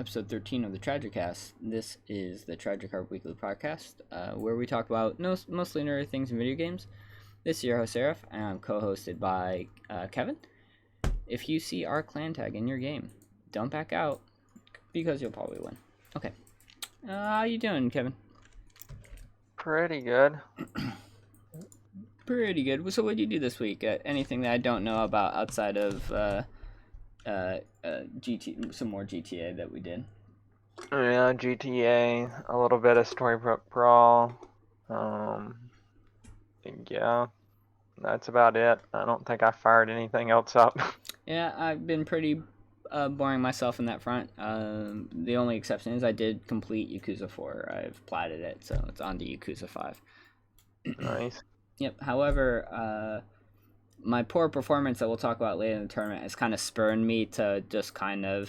episode 13 of the Tragicast. This is the Tragic Art Weekly podcast, where we talk about mostly nerdy things in video games. This is your host, Seraph, and I'm co-hosted by Kevin. If you see our clan tag in your game, don't back out, because you'll probably win. Okay. How you doing, Kevin? Pretty good. Pretty good. So what did you do this week? Anything that I don't know about outside of some more GTA that we did? Yeah, GTA, a little bit of Storybook Brawl. Yeah, that's about it. I don't think I fired anything else up. Yeah, I've been pretty boring myself in that front. The only exception is I did complete Yakuza 4. I've platted it, so it's on to Yakuza 5. Nice. Yep. However, my poor performance that we'll talk about later in the tournament has kind of spurred me to just kind of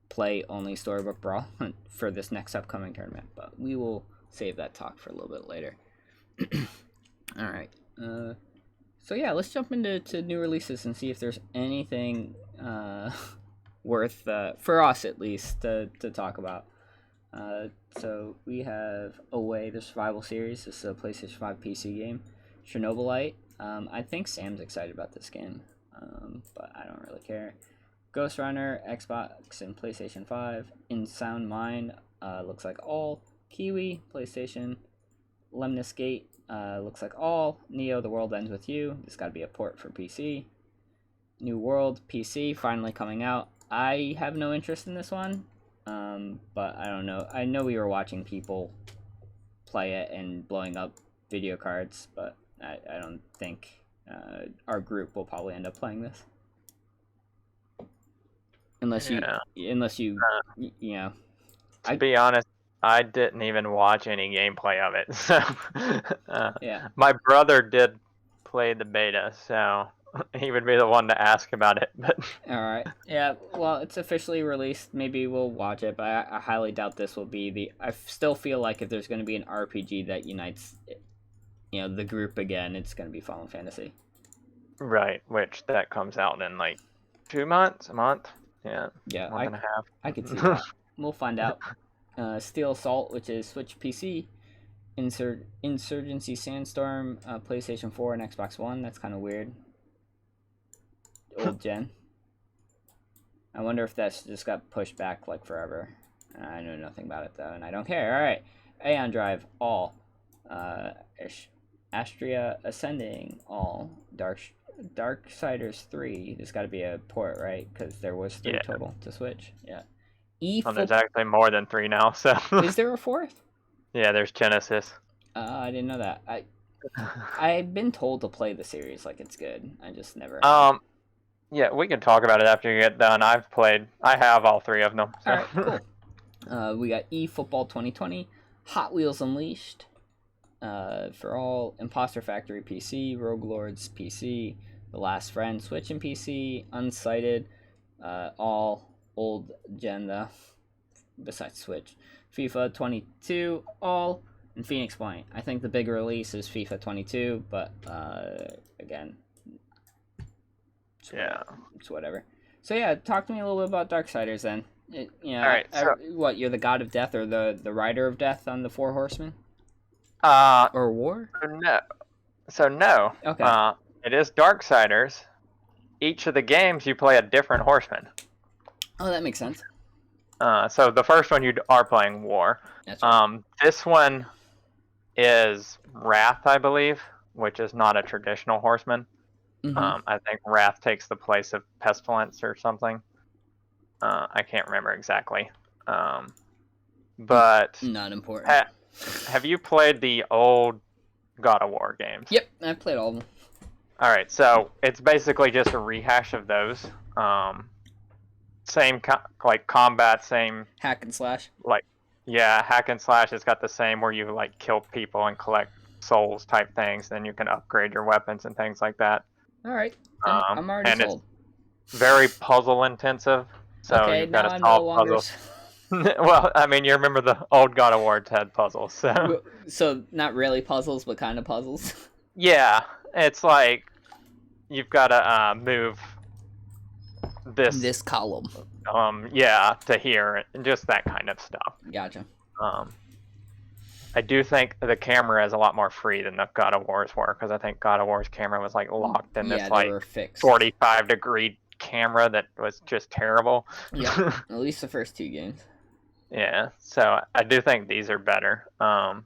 play only Storybook Brawl for this next upcoming tournament. But we will save that talk for a little bit later. All right. So yeah, let's jump into new releases and see if there's anything worth, for us at least, to talk about. So we have Away, the survival series. This is a PlayStation 5 PC game. Chernobylite. I think Sam's excited about this game, but I don't really care. Ghost Runner, Xbox and PlayStation 5. In Sound Mind, looks like all. Kiwi, PlayStation. Lemnis Gate, looks like all. Neo, The World Ends With You. This got to be a port for PC. New World, PC, finally coming out. I have no interest in this one, but I don't know. I know we were watching people play it and blowing up video cards, but I don't think our group will probably end up playing this. Unless you know. To be honest, I didn't even watch any gameplay of it. So, yeah. My brother did play the beta, so he would be the one to ask about it. But all right, yeah. Well, it's officially released. Maybe we'll watch it, but I highly doubt this will be the. I still feel like if there's going to be an RPG that unites, the group again, it's going to be Final Fantasy. Right, which that comes out in like 2 months, a month. Yeah. Yeah. Month and a half. I could see that. We'll find out. Steel Assault, which is Switch PC. Insurgency Sandstorm, PlayStation 4 and Xbox One. That's kind of weird. Old gen. I wonder if that's just got pushed back like forever. I know nothing about it though, and I don't care. All right, Aeon Drive, all. Astria Ascending, all. Darksiders 3. There's got to be a port, right? Because there was 3 total to Switch. Yeah. There's actually more than 3 now. So. Is there a 4th? Yeah, there's Genesis. I didn't know that. I've been told to play the series like it's good. I just never. Yeah, we can talk about it after you get done. I have all 3 of them. So. All right, cool. We got eFootball 2020, Hot Wheels Unleashed, for all, Imposter Factory PC, Rogue Lords PC, The Last Friend Switch and PC, Unsighted, all old gen though, besides Switch, FIFA 22, all, and Phoenix Point. I think the big release is FIFA 22, but again, it's whatever. So yeah, talk to me a little bit about Darksiders then. All right, what, you're the god of death or the rider of death on the 4 horsemen? Or war? No. So no. Okay. It is Darksiders. Each of the games you play a different horseman. Oh, that makes sense. So the first one you are playing War. That's right. This one is Wrath, I believe, which is not a traditional horseman. Mm-hmm. I think Wrath takes the place of Pestilence or something. I can't remember exactly. But not important. Have you played the old God of War games? Yep, I've played all of them. All right, so it's basically just a rehash of those. Same combat, same hack and slash. Hack and slash. It's got the same where you kill people and collect souls type things. Then you can upgrade your weapons and things like that. All right, I'm already sold. It's very puzzle intensive. So okay, you've got to I'm solve no longer... puzzles. Well, I mean, you remember the old God of War had puzzles, so. So not really puzzles, but kind of puzzles. Yeah, it's like you've got to move this column. Yeah, to hear and just that kind of stuff. Gotcha. I do think the camera is a lot more free than the God of War's were, because I think God of War's camera was like locked in Yeah, this they like were fixed. 45-degree camera that was just terrible. Yeah, at least the first 2 games. Yeah, so I do think these are better. I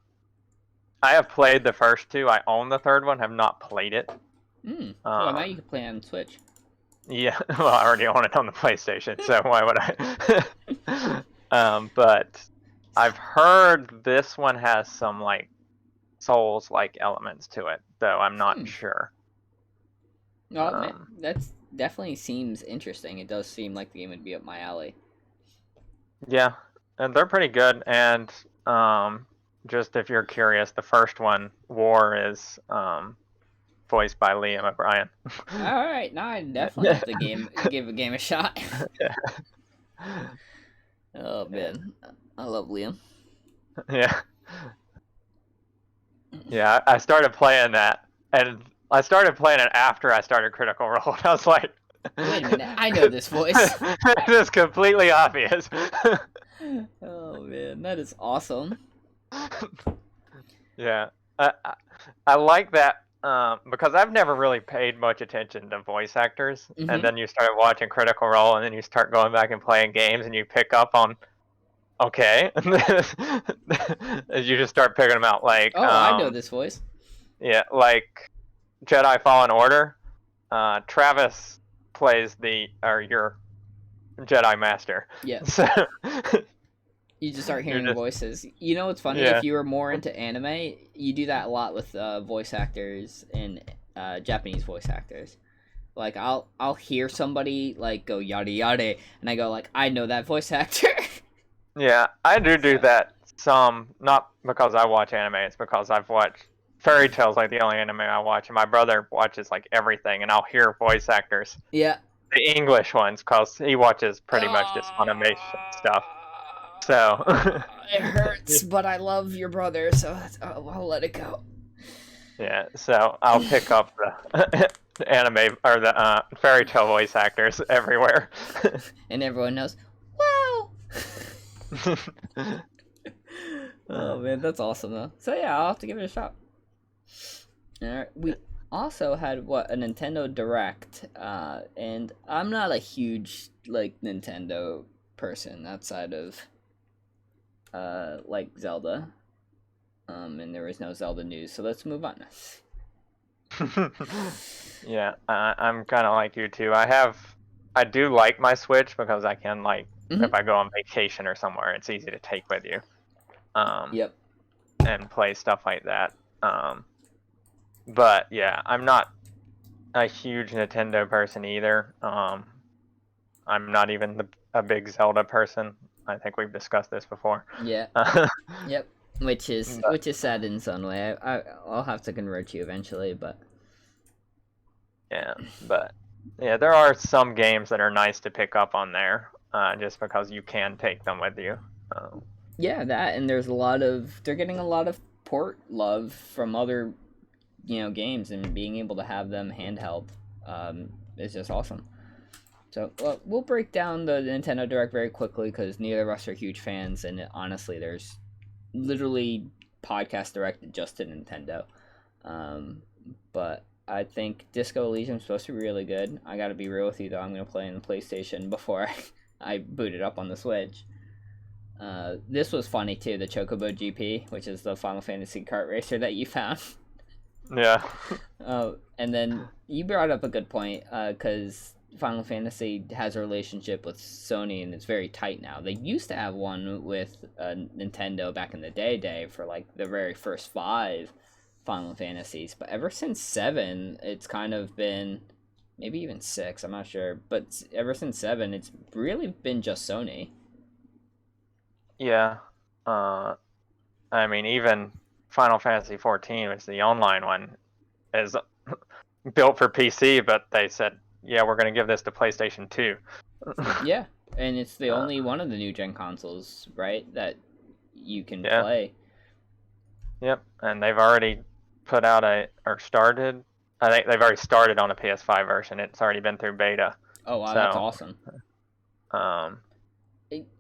have played the first 2. I own the third one, have not played it. Well, now you can play on Switch. Yeah, well, I already own it on the PlayStation, so why would I? But I've heard this one has some like Souls-like elements to it, though I'm not sure. No, man, that's definitely seems interesting. It does seem like the game would be up my alley. Yeah, and they're pretty good. And just if you're curious, the first one, War, is voiced by Liam O'Brien. All right, now I definitely have to give a game a shot. Oh man, I love Liam. Yeah. Yeah, I started playing that, and I started playing it after I started Critical Role. I was like, wait a minute, I know this voice. It is completely obvious. Oh man, that is awesome. Yeah, I like that because I've never really paid much attention to voice actors, and then you start watching Critical Role, and then you start going back and playing games, and you pick up on, okay, you just start picking them out. Like, oh, I know this voice. Yeah, like Jedi Fallen Order. Travis plays your Jedi Master. Yeah. So you just start hearing voices. You know what's funny? Yeah. If you were more into anime, you do that a lot with voice actors and Japanese voice actors. Like I'll hear somebody like go yada yada, and I go like, I know that voice actor. Yeah, I do that some, not because I watch anime, it's because I've watched Fairy Tail's like the only anime I watch, and my brother watches like everything, and I'll hear voice actors. Yeah. The English ones, because he watches pretty much just Funimation stuff. So it hurts, but I love your brother, so I'll let it go. Yeah, so I'll pick up the anime or the Fairy Tail voice actors everywhere. And everyone knows, wow! Oh man, that's awesome though. So yeah, I'll have to give it a shot. Alright, we also had a Nintendo Direct, and I'm not a huge like Nintendo person outside of like Zelda. And there was no Zelda news, so let's move on. Yeah, I'm kind of like you too. I do like my Switch because I can like if I go on vacation or somewhere, it's easy to take with you. Yep. And play stuff like that. But yeah, I'm not a huge Nintendo person either. I'm not even a big Zelda person. I think we've discussed this before. Yeah. Yep. Which is sad in some way. I'll have to convert you eventually, but yeah, there are some games that are nice to pick up on there, just because you can take them with you. Yeah, that, and they're getting a lot of port love from other, games, and being able to have them handheld, is just awesome. So we'll break down the Nintendo Direct very quickly because neither of us are huge fans, and honestly, there's literally podcast directed just to Nintendo. But I think Disco Elysium is supposed to be really good. I gotta be real with you though, I'm gonna play on the PlayStation before I boot it up on the Switch. This was funny too, the Chocobo GP, which is the Final Fantasy kart racer that you found. Yeah. And then you brought up a good point, because Final Fantasy has a relationship with Sony, and it's very tight now. They used to have one with Nintendo back in the day for like the very first 5 Final Fantasies, but ever since 7, it's kind of been, maybe even 6, I'm not sure, but ever since 7, it's really been just Sony. Yeah. I mean, even Final Fantasy 14, which is the online one, is built for PC, but they said, yeah, we're going to give this to PlayStation 2. Yeah, and it's the only one of the new gen consoles, right, that you can play. Yep, and they've already put out I think they've already started on a PS5 version. It's already been through beta. Oh wow, that's awesome.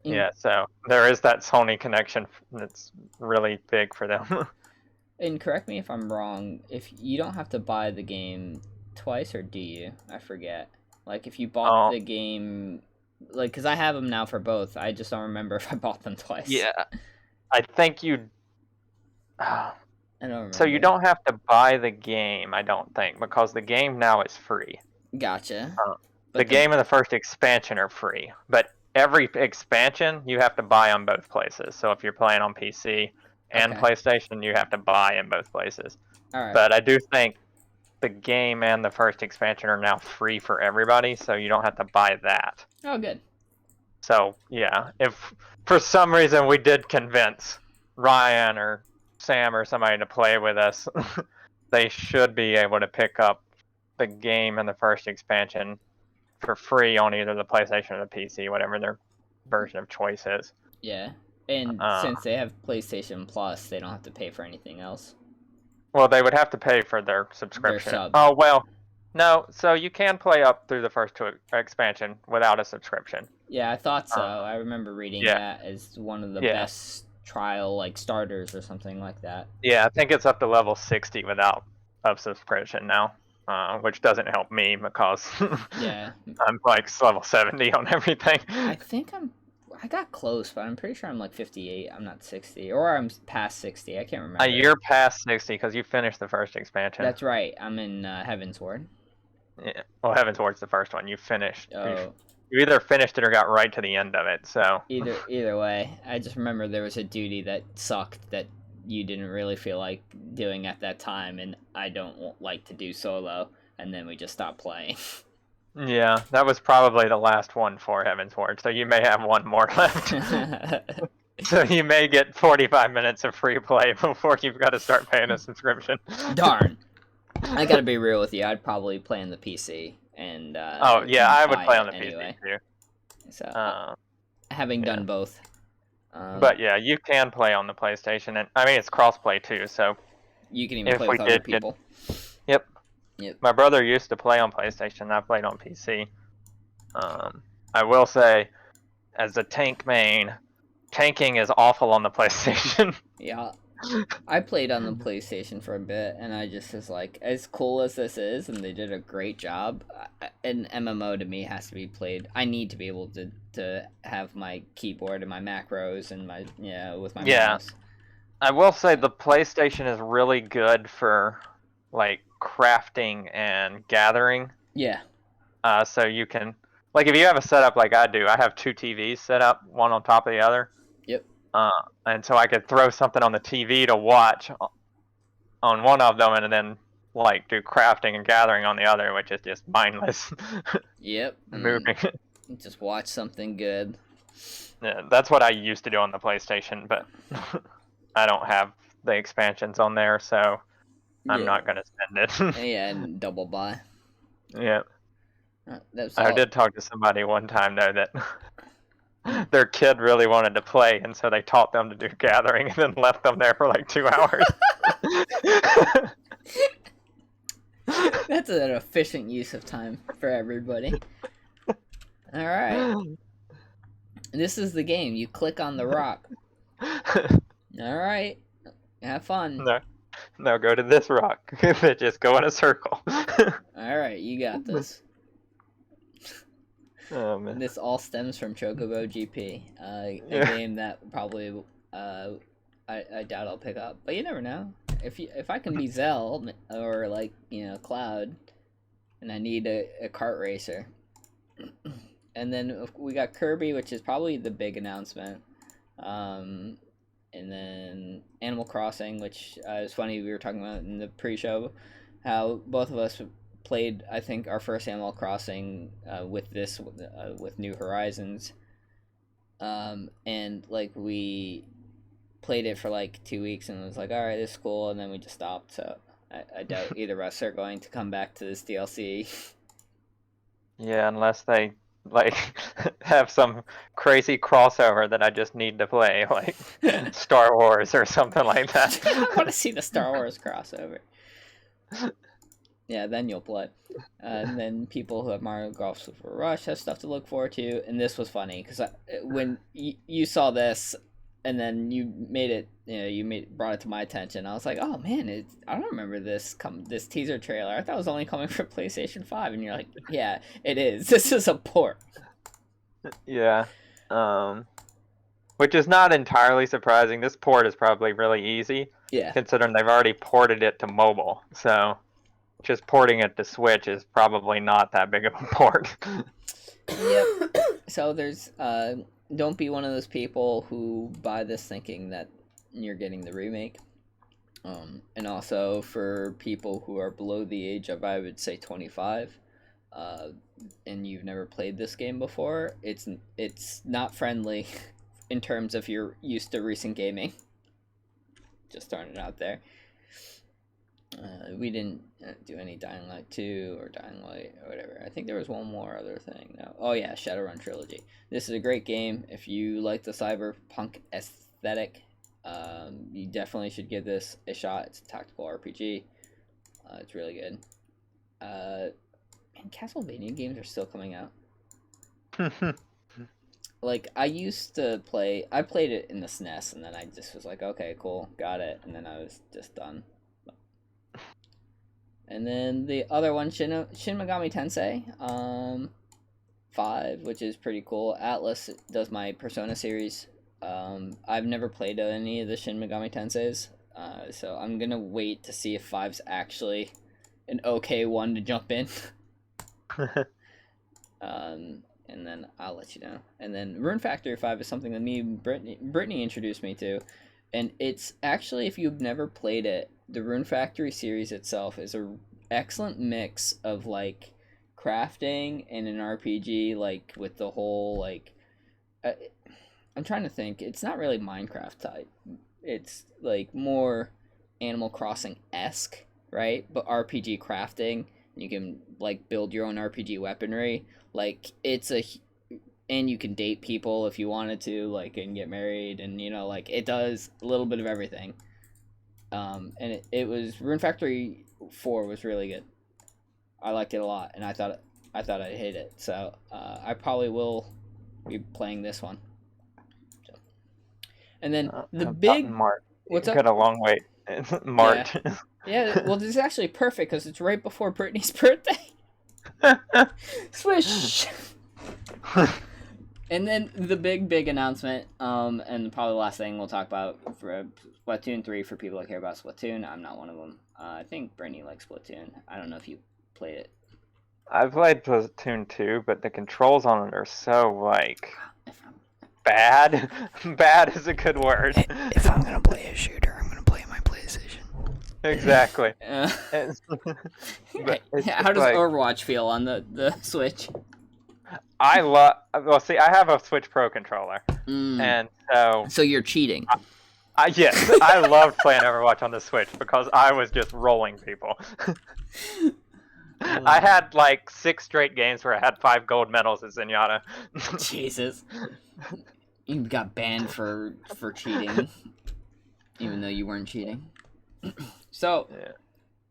Yeah, so there is that Sony connection that's really big for them. And correct me if I'm wrong, if you don't have to buy the game twice, or do you? I forget. Like, if you bought the game, like, because I have them now for both. I just don't remember if I bought them twice. Yeah, I think you. I don't remember. So you don't have to buy the game, I don't think, because the game now is free. Gotcha. The game and the first expansion are free, but every expansion you have to buy on both places. So if you're playing on PC and PlayStation, you have to buy in both places. All right. But I do think the game and the first expansion are now free for everybody, so you don't have to buy that. Oh, good. So yeah, if for some reason we did convince Ryan or Sam or somebody to play with us, they should be able to pick up the game and the first expansion for free on either the PlayStation or the PC, whatever their version of choice is. Yeah, and since they have PlayStation Plus, they don't have to pay for anything else. Well, they would have to pay for their subscription. Their sub. Oh, well, no, so you can play up through the first two expansion without a subscription. Yeah, I thought so. I remember reading that as one of the best trial, like, starters or something like that. Yeah, I think it's up to level 60 without a subscription now, which doesn't help me because I'm like level 70 on everything. I think I got close, but I'm pretty sure I'm like 58. I'm not 60, or I'm past 60. I can't remember. You're past 60 because you finished the first expansion. That's right. I'm in Heaven's Ward. Yeah. Well, Heaven's Ward's the first one. You finished. Oh. You either finished it or got right to the end of it. So either way, I just remember there was a duty that sucked that you didn't really feel like doing at that time, and I don't like to do solo. And then we just stopped playing. Yeah, that was probably the last one for Heaven's Ward, so you may have one more left. So you may get 45 minutes of free play before you've got to start paying a subscription. Darn. I gotta be real with you, I'd probably play on the PC. And oh, yeah, I would play on the anyway. PC, too. So, having done both. But yeah, you can play on the PlayStation, and I mean, it's cross-play, too, so... You can even play with other people. Yep. My brother used to play on PlayStation. I played on PC. I will say, as a tank main, tanking is awful on the PlayStation. Yeah, I played on the PlayStation for a bit, and I just was like, as cool as this is, and they did a great job. An MMO to me has to be played. I need to be able to have my keyboard and my macros and my with my mouse. I will say the PlayStation is really good for like crafting and gathering. Yeah. So you can, like, if you have a setup like I do, I have two TVs set up, one on top of the other. Yep. And so I could throw something on the TV to watch on one of them, and then like do crafting and gathering on the other, which is just mindless. Yep. Moving. Just watch something good. Yeah, that's what I used to do on the PlayStation, but I don't have the expansions on there, so I'm not going to spend it. Yeah, and double buy. Yeah. I did talk to somebody one time, though, that their kid really wanted to play, and so they taught them to do gathering and then left them there for like 2 hours. That's an efficient use of time for everybody. All right. This is the game. You click on the rock. All right. Have fun. No, go to this rock. Just go in a circle. All right, you got this. Oh, man. This all stems from Chocobo GP, a game that probably I doubt I'll pick up, but you never know. If I can be Zell or like Cloud, and I need a kart racer, and then we got Kirby, which is probably the big announcement. And then Animal Crossing, which is funny, we were talking about in the pre-show, how both of us played, I think, our first Animal Crossing with New Horizons. And, like, we played it for, like, 2 weeks and was like, alright, this is cool, and then we just stopped, so I doubt either of us are going to come back to this DLC. Yeah, unless they like have some crazy crossover that I just need to play, like Star Wars or something like that. I want to see the Star Wars crossover. Yeah, then you'll play. And then people who have Mario Golf Super Rush have stuff to look forward to. And this was funny because when you saw this, and then you made it, brought it to my attention. I was like, oh man, I don't remember this teaser trailer. I thought it was only coming for PlayStation 5, and you're like, yeah, it is. This is a port. Yeah. Which is not entirely surprising. This port is probably really easy. Yeah. Considering they've already ported it to mobile. So just porting it to Switch is probably not that big of a port. Yep. So there's don't be one of those people who buy this thinking that you're getting the remake. And also for people who are below the age of, I would say, 25, and you've never played this game before, it's not friendly in terms of you're used to recent gaming. Just throwing it out there. We didn't do any Dying Light 2 or Dying Light or whatever. I think there was one more other thing. No. Oh yeah, Shadowrun Trilogy. This is a great game. If you like the cyberpunk aesthetic, you definitely should give this a shot. It's a tactical RPG. It's really good. And Castlevania games are still coming out. Like, I used to play... I played it in the SNES, and then I just was like, okay, cool, got it. And then I was just done. And then the other one, Shin Megami Tensei 5, which is pretty cool. Atlas does my Persona series. I've never played any of the Shin Megami Tenseis, so I'm gonna wait to see if 5's actually an okay one to jump in. And then I'll let you know. And then Rune Factory 5 is something that me and Brittany introduced me to. And it's actually, if you've never played it, the Rune Factory series itself is a excellent mix of, like, crafting and an RPG, like, with the whole, like... I'm trying to think. It's not really Minecraft type. It's, like, more Animal Crossing-esque, right? But RPG crafting. You can, like, build your own RPG weaponry. Like, and you can date people if you wanted to, like, and get married, and, like, it does a little bit of everything. And it was, Rune Factory 4 was really good. I liked it a lot, and I thought I'd hate it, so, I probably will be playing this one. So. And then, the big... Mart. What's up? Got a long wait. Mart. Yeah, well, this is actually perfect, because it's right before Brittany's birthday. Swish! And then the big announcement, and probably the last thing we'll talk about for Splatoon 3 for people that care about Splatoon. I'm not one of them. I think Brittany likes Splatoon. I don't know if you played it. I've played Splatoon 2, but the controls on it are so, like, bad. Bad is a good word. If I'm gonna play a shooter, I'm gonna play my PlayStation. Exactly. How does Overwatch feel on the Switch? I have a Switch Pro controller, and so you're cheating. Yes, I loved playing Overwatch on the Switch because I was just rolling people. I had like 6 straight games where I had 5 gold medals as Zenyatta. Jesus, you got banned for cheating, even though you weren't cheating. So. Yeah.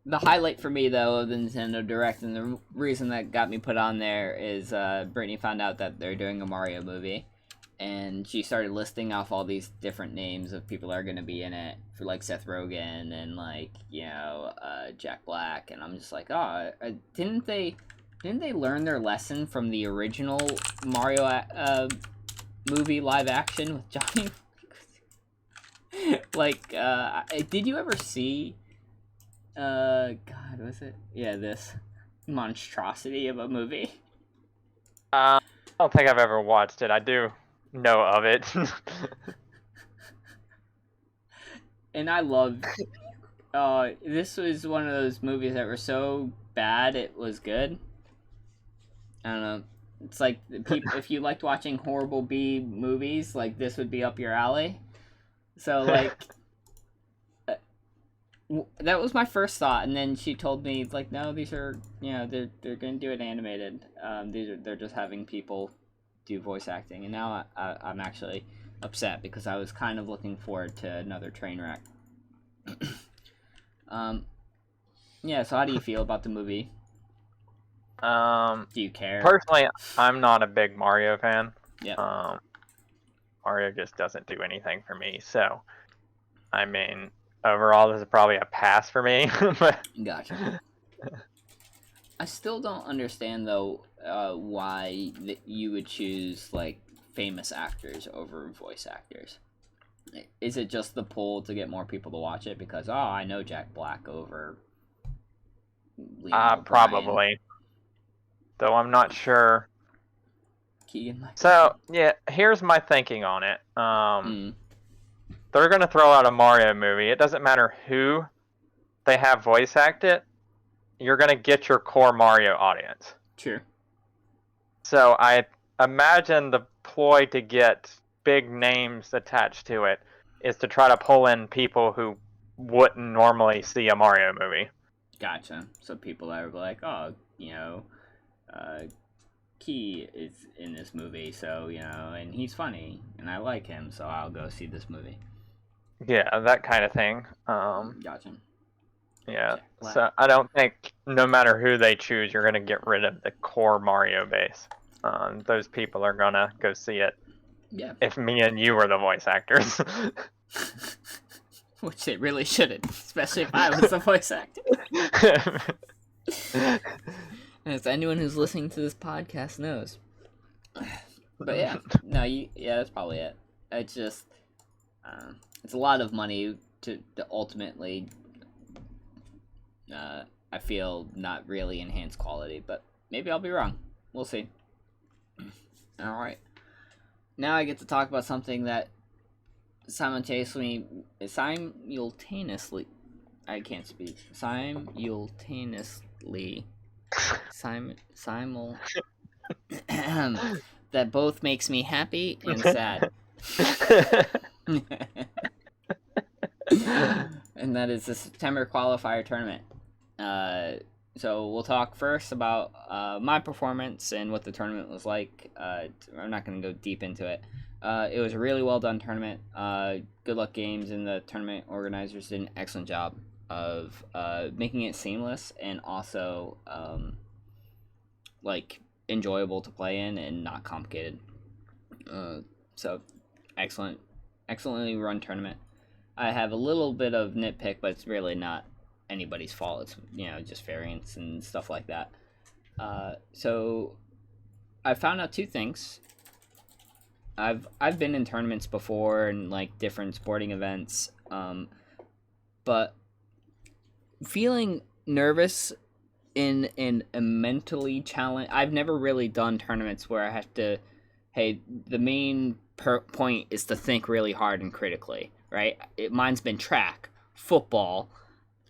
The highlight for me, though, of the Nintendo Direct, and the reason that got me put on there is Brittany found out that they're doing a Mario movie, and she started listing off all these different names of people that are going to be in it, for like Seth Rogen and like Jack Black, and I'm just like, oh, didn't they learn their lesson from the original Mario movie live action with Johnny? Like, did you ever see? God, was it? Yeah, this monstrosity of a movie. I don't think I've ever watched it. I do know of it. And I love... this was one of those movies that were so bad it was good. I don't know. It's like, if you liked watching horrible B movies, like, this would be up your alley. So, like... that was my first thought, and then she told me, like, no, these are, they're gonna do it animated. They're just having people do voice acting, and now I'm actually upset because I was kind of looking forward to another train wreck. Yeah. So how do you feel about the movie? Um, Do you care? Personally, I'm not a big Mario fan. Yep. Mario just doesn't do anything for me. So, I mean, overall, this is probably a pass for me. But Gotcha. I still don't understand though why you would choose like famous actors over voice actors. Is it just the pull to get more people to watch it? Because I know Jack Black over Liam O'Brien. probably. Though I'm not sure. Keegan Michael So, yeah, here's my thinking on it. Mm, They're going to throw out a Mario movie. It doesn't matter who they have voice act it. You're going to get your core Mario audience. true. So I imagine the ploy to get big names attached to it is to try to pull in people who wouldn't normally see a Mario movie. Gotcha. So people are like, oh, Key is in this movie, so and he's funny, and I like him, so I'll go see this movie. Yeah, that kind of thing. Gotcha. Yeah. So I don't think no matter who they choose, you're gonna get rid of the core Mario base. Those people are gonna go see it. Yeah. If me and you were the voice actors. Which they really shouldn't, especially if I was the voice actor. As anyone who's listening to this podcast knows. But yeah, no, that's probably it. It's just, it's a lot of money to ultimately, I feel, not really enhance quality, but maybe I'll be wrong. We'll see. Alright. Now I get to talk about something that simultaneously, I can't speak. Simultaneously. That both makes me happy and sad. And that is the September qualifier tournament. So we'll talk first about my performance and what the tournament was like. I'm not going to go deep into it. It was a really well done tournament. Good Luck Games and the tournament organizers did an excellent job of making it seamless and also enjoyable to play in and not complicated. So excellently run tournament. I have a little bit of nitpick, but it's really not anybody's fault. It's just variance and stuff like that. So I found out two things. I've been in tournaments before and different sporting events, but feeling nervous in a mentally challenge. I've never really done tournaments where I have to. Hey, the main point is to think really hard and critically, right? Mine's been track, football,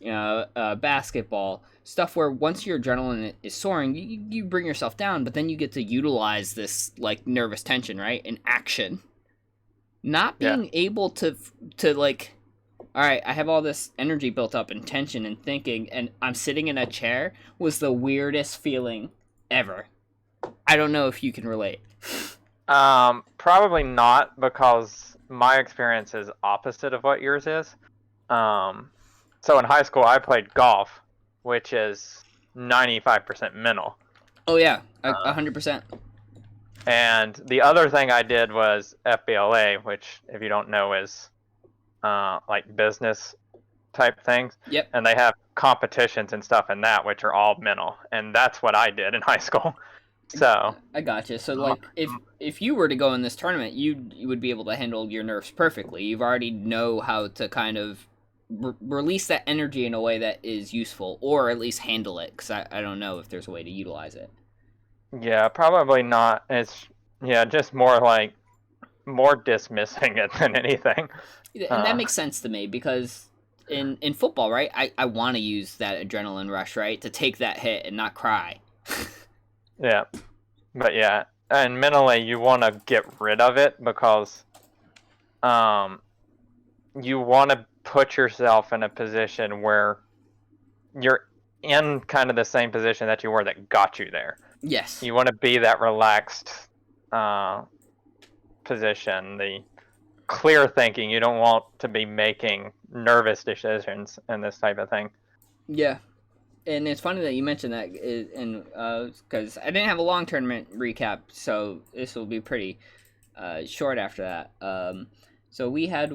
basketball, stuff where once your adrenaline is soaring, you bring yourself down, but then you get to utilize this nervous tension, right, in action. Not being able to all right, I have all this energy built up and tension and thinking, and I'm sitting in a chair was the weirdest feeling ever. I don't know if you can relate. Probably not, because my experience is opposite of what yours is. So in high school, I played golf, which is 95% mental. Oh yeah, 100%. And the other thing I did was FBLA, which, if you don't know, is business type things. Yep. And they have competitions and stuff in that, which are all mental. And that's what I did in high school. So I gotcha. So if you were to go in this tournament, you would be able to handle your nerves perfectly. You've already know how to kind of release that energy in a way that is useful, or at least handle it, because I don't know if there's a way to utilize it. Yeah, probably not. It's just more dismissing it than anything. And that makes sense to me, because in football, right, I want to use that adrenaline rush, right, to take that hit and not cry. Yeah, but yeah, and mentally you want to get rid of it, because you want to put yourself in a position where you're in kind of the same position that you were that got you there. Yes. You want to be that relaxed position, the clear thinking. You don't want to be making nervous decisions and this type of thing. Yeah. and it's funny that you mentioned that, and because I didn't have a long tournament recap, so this will be pretty short after that. So we had,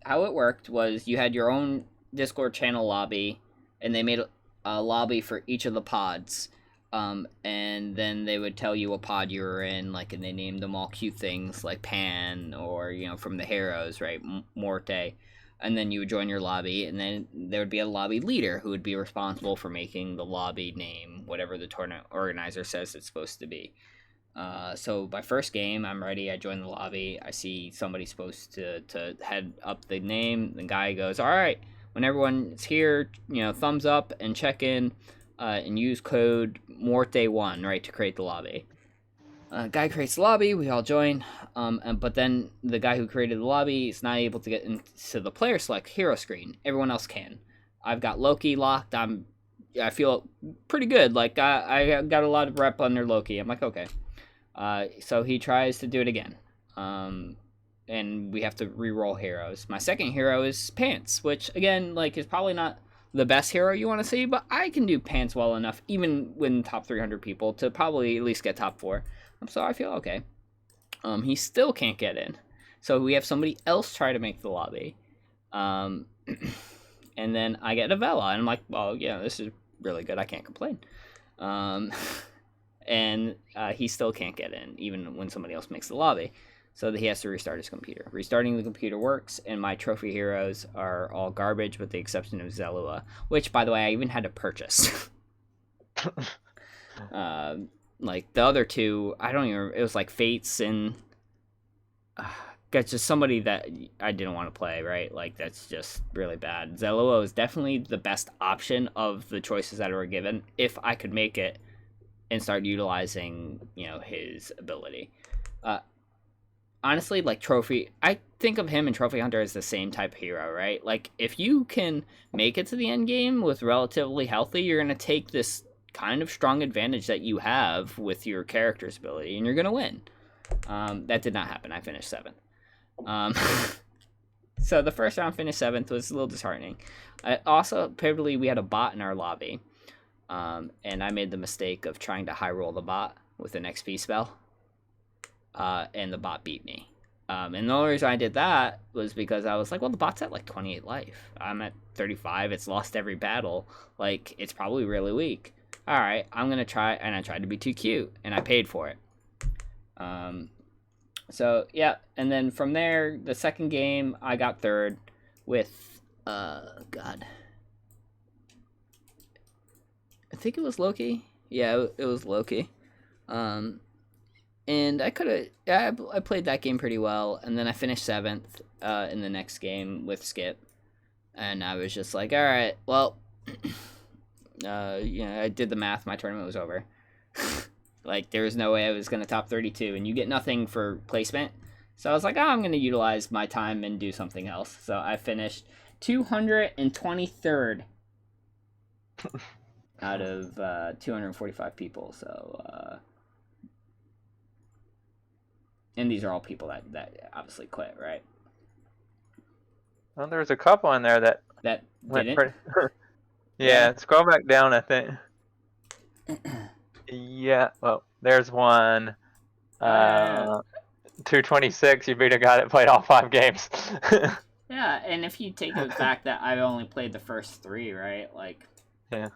how it worked was you had your own Discord channel lobby, and they made a lobby for each of the pods. And then they would tell you what pod you were in, like, and they named them all cute things like Pan or, from the heroes, right? Morte. And then you would join your lobby, and then there would be a lobby leader who would be responsible for making the lobby name whatever the tournament organizer says it's supposed to be. So by first game, I'm ready. I join the lobby. I see somebody supposed to head up the name. The guy goes, all right, when everyone's here, thumbs up and check in, and use code Morte1, right, to create the lobby. Guy creates the lobby. We all join. But then the guy who created the lobby is not able to get into the player select hero screen. Everyone else can. I've got Loki locked. I feel pretty good. Like, I got a lot of rep under Loki. I'm like, okay. So he tries to do it again. And we have to re-roll heroes. My second hero is Pants, which, again, like, is probably not the best hero you want to see, but I can do Pants well enough, even when top 300 people, to probably at least get top 4. So I feel okay. He still can't get in. So we have somebody else try to make the lobby. And then I get a Vela, and I'm like, well, yeah, this is really good. I can't complain. And he still can't get in, even when somebody else makes the lobby. So he has to restart his computer. Restarting the computer works, and my trophy heroes are all garbage with the exception of Zelua, which, by the way, I even had to purchase. Like, the other two, I don't even... It was like Fates and... That's just somebody that I didn't want to play, right? Like, that's just really bad. Zelua is definitely the best option of the choices that were given, if I could make it and start utilizing, his ability. Honestly, like, Trophy... I think of him and Trophy Hunter as the same type of hero, right? Like, if you can make it to the end game with relatively healthy, you're going to take this kind of strong advantage that you have with your character's ability, and you're going to win. That did not happen. I finished 7th. So the first round finished 7th was a little disheartening. Also, pivotally, we had a bot in our lobby, and I made the mistake of trying to high roll the bot with an XP spell, and the bot beat me. And the only reason I did that was because I was like, well, the bot's at like 28 life. I'm at 35. It's lost every battle. Like, it's probably really weak. All right, I'm going to try, and I tried to be too cute, and I paid for it. So, yeah, and then from there, the second game, I got 3rd with, God. I think it was Loki. Yeah, it was Loki. And I could have, I played that game pretty well, and then I finished 7th in the next game with Skip. And I was just like, all right, well... I did the math. My tournament was over. Like, there was no way I was going to top 32, and you get nothing for placement. So I was like, I'm going to utilize my time and do something else. So I finished 223rd out of 245 people. So, and these are all people that obviously quit, right? Well, there's a couple in there that didn't. Pretty... Yeah, scroll back down, I think. Yeah, well, there's one. 226, you beat a guy that played all 5 games. Yeah, and if you take the fact that I only played the first 3, right? Like... Yeah.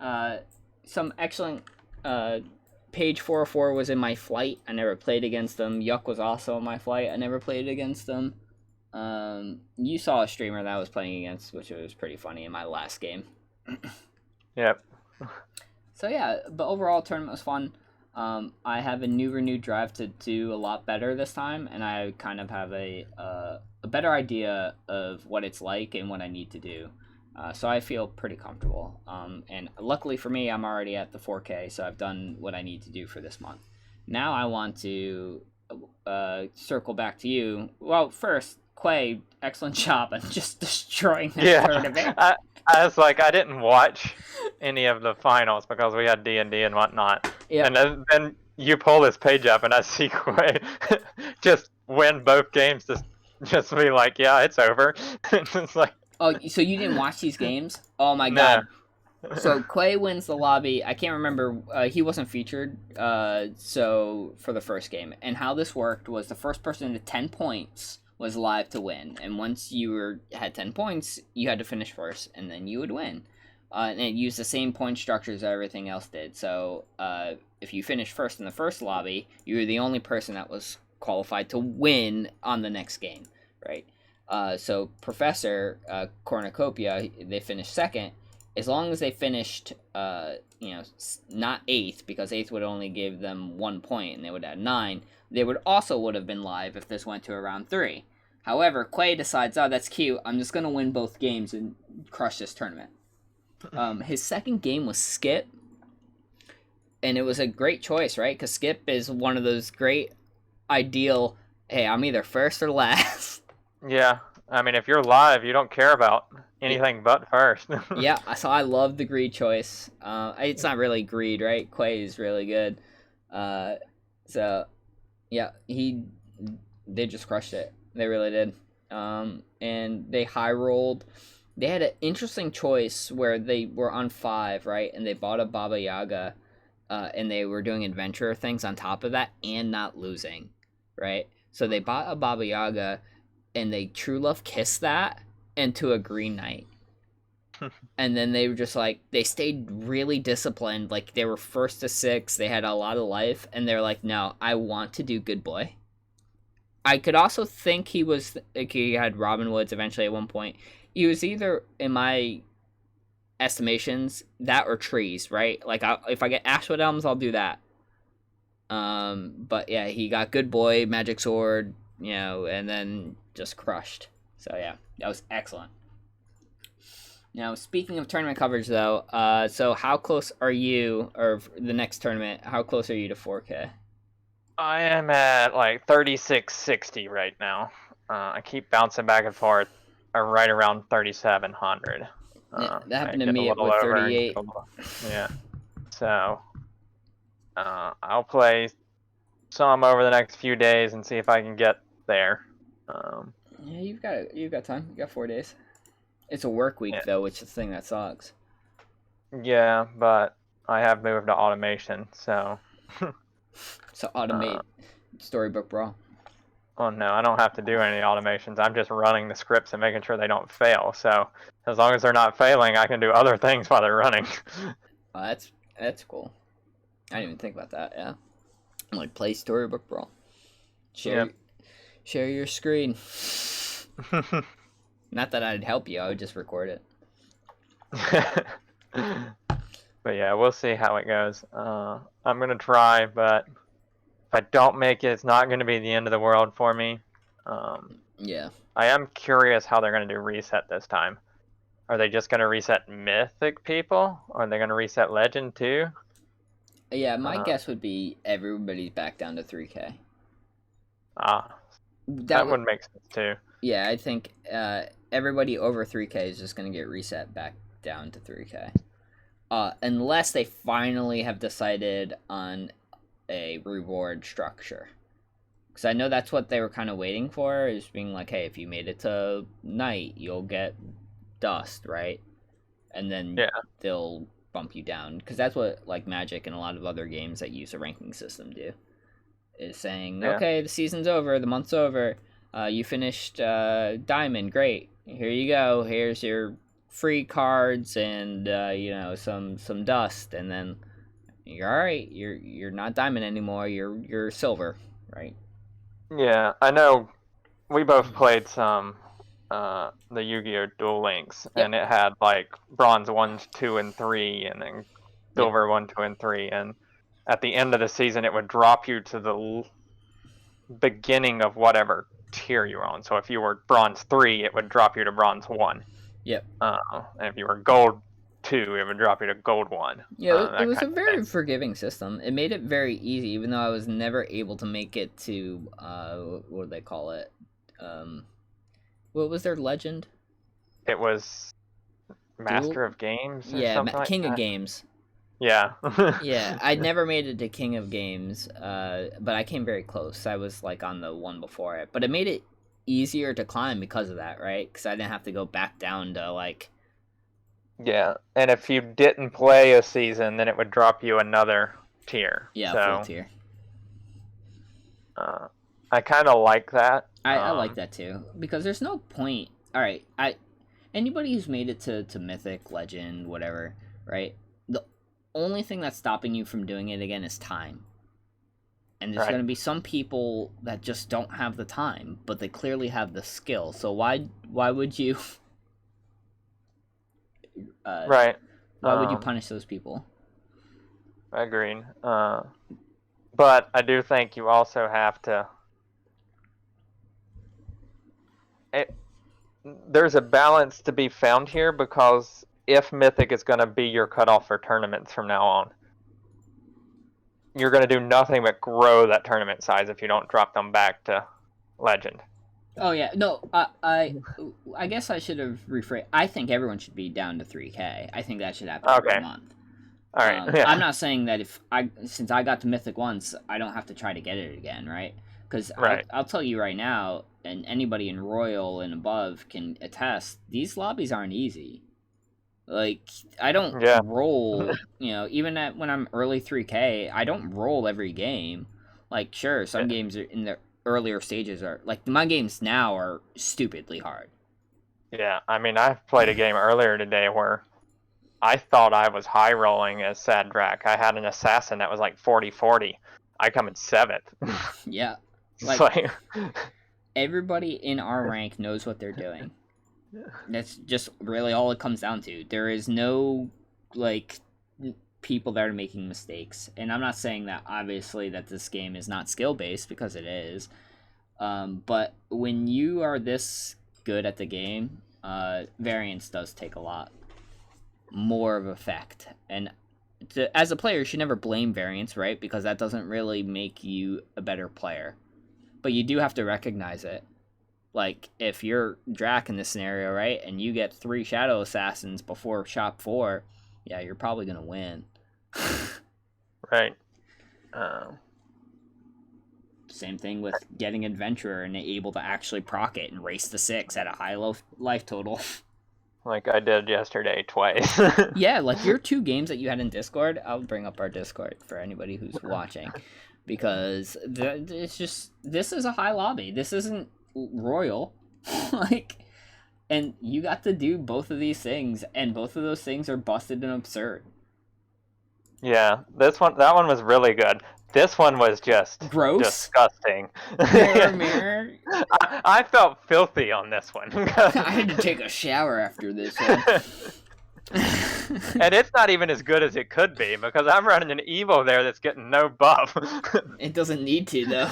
Yeah. Some excellent... Page 404 was in my flight. I never played against them. Yuck was also in my flight. I never played against them. You saw a streamer that I was playing against, which was pretty funny in my last game. Yep. So yeah, but overall, tournament was fun. I have a renewed drive to do a lot better this time, and I kind of have a better idea of what it's like and what I need to do. So I feel pretty comfortable. And luckily for me, I'm already at the 4K, so I've done what I need to do for this month. Now I want to circle back to you. Well, first, Quay, excellent job on just destroying that tournament. I was like, I didn't watch any of the finals because we had D&D and whatnot. Yeah. And then you pull this page up and I see Quay just win both games. Just be like, yeah, it's over. It's like, Oh, so you didn't watch these games? Oh my No. god. So Quay wins the lobby. I can't remember. He wasn't featured. So for the first game, and how this worked was the first person to 10 points was live to win, and once had 10 points, you had to finish first, and then you would win. And it used the same point structures that everything else did. So if you finished first in the first lobby, you were the only person that was qualified to win on the next game, right? So Professor Cornucopia, they finished second. As long as they finished, not eighth, because eighth would only give them 1 point, and they would add 9. They would have been live if this went to a round 3. However, Quay decides, oh, that's cute. I'm just gonna win both games and crush this tournament. His second game was Skip, and it was a great choice, right? Because Skip is one of those great, ideal. Hey, I'm either first or last. Yeah, I mean, if you're live, you don't care about anything but first. Yeah, so I love the greed choice. It's not really greed, right? Quay is really good. So yeah, they just crushed it. They really did. And they high rolled. They had an interesting choice where they were on 5, right? And they bought a Baba Yaga, and they were doing adventure things on top of that and not losing, right? So they bought a Baba Yaga, and they true love kissed that into a Green Knight. And then they were just like, they stayed really disciplined. Like, they were first to 6. They had a lot of life. And they're like, no, I want to do Good Boy. I could also think he had Robin Woods eventually at one point. He was either, in my estimations, that or trees, right? Like, if I get Ashwood Elms, I'll do that. But yeah, he got Good Boy, Magic Sword, and then just crushed. So yeah, that was excellent. Now, speaking of tournament coverage, though, so how close are you, or the next tournament, how close are you to 4K? I am at like 3660 right now. I keep bouncing back and forth, right around 3700. That happened to me with 38. Yeah. So, I'll play some over the next few days and see if I can get there. Yeah, you've got time. You got 4 days. It's a work week, though, which is the thing that sucks. Yeah, but I have moved to automation, so... So automate Storybook Brawl. Oh, no, I don't have to do any automations. I'm just running the scripts and making sure they don't fail. So as long as they're not failing, I can do other things while they're running. Oh, that's cool. I didn't even think about that, yeah. Like, play Storybook Brawl. Share your screen. Not that I'd help you, I would just record it. But yeah, we'll see how it goes. I'm going to try, but if I don't make it, it's not going to be the end of the world for me. Yeah. I am curious how they're going to do reset this time. Are they just going to reset Mythic people? Or are they going to reset Legend too? Yeah, my guess would be everybody's back down to 3K. That would make sense too. Yeah, I think everybody over 3K is just going to get reset back down to 3K. Unless they finally have decided on a reward structure. Because I know that's what they were kind of waiting for, is being like, hey, if you made it to Night, you'll get Dust, right? And then they'll bump you down. Because that's what, like, Magic and a lot of other games that use a ranking system do. Is saying, okay, the season's over, the month's over, you finished Diamond, great. Here you go, here's your free cards and some dust, and then you're all right. You're not Diamond anymore. You're Silver, right? Yeah, I know. We both played some the Yu-Gi-Oh! Duel Links, and it had like Bronze 1, 2, and 3, and then Silver 1, 2, and 3, and at the end of the season, it would drop you to the beginning of whatever tier you were on. So if you were Bronze 3, it would drop you to Bronze 1. Yep. And if you were Gold 2, it would drop you to Gold 1. Yeah, it was a very forgiving system. It made it very easy, even though I was never able to make it to, what do they call it? What was their legend? It was Master of Games or something like King that? of Games. Yeah. Yeah, I never made it to King of Games, but I came very close. I was like on the one before it, but it made it easier to climb because of that, right? Because I didn't have to go back down to like. Yeah, and if you didn't play a season, then it would drop you another tier. Yeah, so, full tier. I kind of like that. I like that too because there's no point. All right, anybody who's made it to Mythic, Legend, whatever, right? The only thing that's stopping you from doing it again is time. And there's Right. going to be some people that just don't have the time, but they clearly have the skill. So why would you? Right. Why would you punish those people? Agreed. But I do think you also have to. There's a balance to be found here because if Mythic is going to be your cutoff for tournaments from now on, you're going to do nothing but grow that tournament size if you don't drop them back to Legend. Oh yeah, no, I guess I should have rephrased. I think everyone should be down to 3K. I think that should happen every month. All right. Yeah. I'm not saying that since I got to Mythic once, I don't have to try to get it again, right? Because I'll tell you right now, and anybody in Royal and above can attest, these lobbies aren't easy. Like, I don't roll, even when I'm early 3K, I don't roll every game. Like, sure, some games are in the earlier stages are, like, my games now are stupidly hard. Yeah, I mean, I played a game earlier today where I thought I was high rolling as Sadrak. I had an assassin that was like 40-40. I come in 7th. Yeah. Like, everybody in our rank knows what they're doing. That's just really all it comes down to. There is no, like, people that are making mistakes. And I'm not saying that, obviously, that this game is not skill-based, because it is. But when you are this good at the game, variance does take a lot more of effect. And as a player, you should never blame variance, right? Because that doesn't really make you a better player. But you do have to recognize it. Like, if you're Drac in this scenario, right, and you get 3 Shadow Assassins before Shop 4, yeah, you're probably going to win. Right. Same thing with getting Adventurer and able to actually proc it and race the 6 at a high life total. Like I did yesterday twice. Yeah, like your 2 games that you had in Discord, I'll bring up our Discord for anybody who's watching. Because it's just, this is a high lobby. This isn't Royal. Like, and you got to do both of these things, and both of those things are busted and absurd. Yeah, that one was really good. This one was just gross, disgusting. Mirror. I felt filthy on this one. I had to take a shower after this one. And it's not even as good as it could be because I'm running an Evo there that's getting no buff. It doesn't need to, though.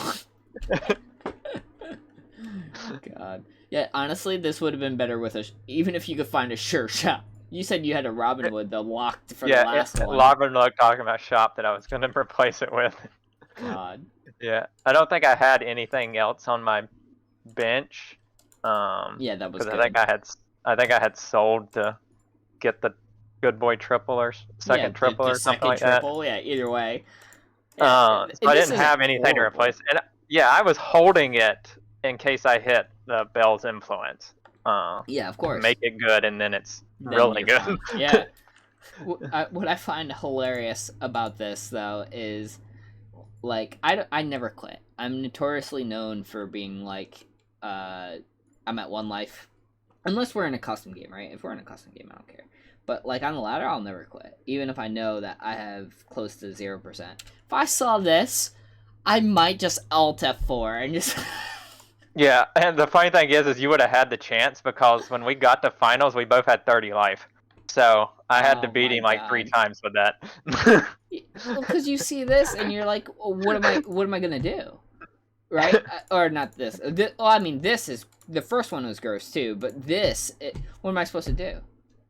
God. Yeah, honestly, this would have been better with even if you could find a sure shot. You said you had a Robinwood, the locked for the last one. Yeah, Robinwood talking about shop that I was going to replace it with. God. Yeah, I don't think I had anything else on my bench. Yeah, that was good. I think I had sold to get the good boy triple or second triple or something like triple, that. Yeah, either way. So I didn't have anything to replace it. And yeah, I was holding it in case I hit the Bell's influence. Yeah, of course. Make it good, and then it's really good. Fine. Yeah. What I find hilarious about this, though, is, like, I never quit. I'm notoriously known for being, like, I'm at 1 life. Unless we're in a custom game, right? If we're in a custom game, I don't care. But, like, on the ladder, I'll never quit. Even if I know that I have close to 0%. If I saw this, I might just Alt F4 and just... Yeah, and the funny thing is you would have had the chance because when we got to finals, we both had 30 life. So I had to beat him like 3 times with that. Well, because you see this and you're like, well, what am I gonna do, right? Or not this. Well, I mean, this is the first one was gross too, but what am I supposed to do?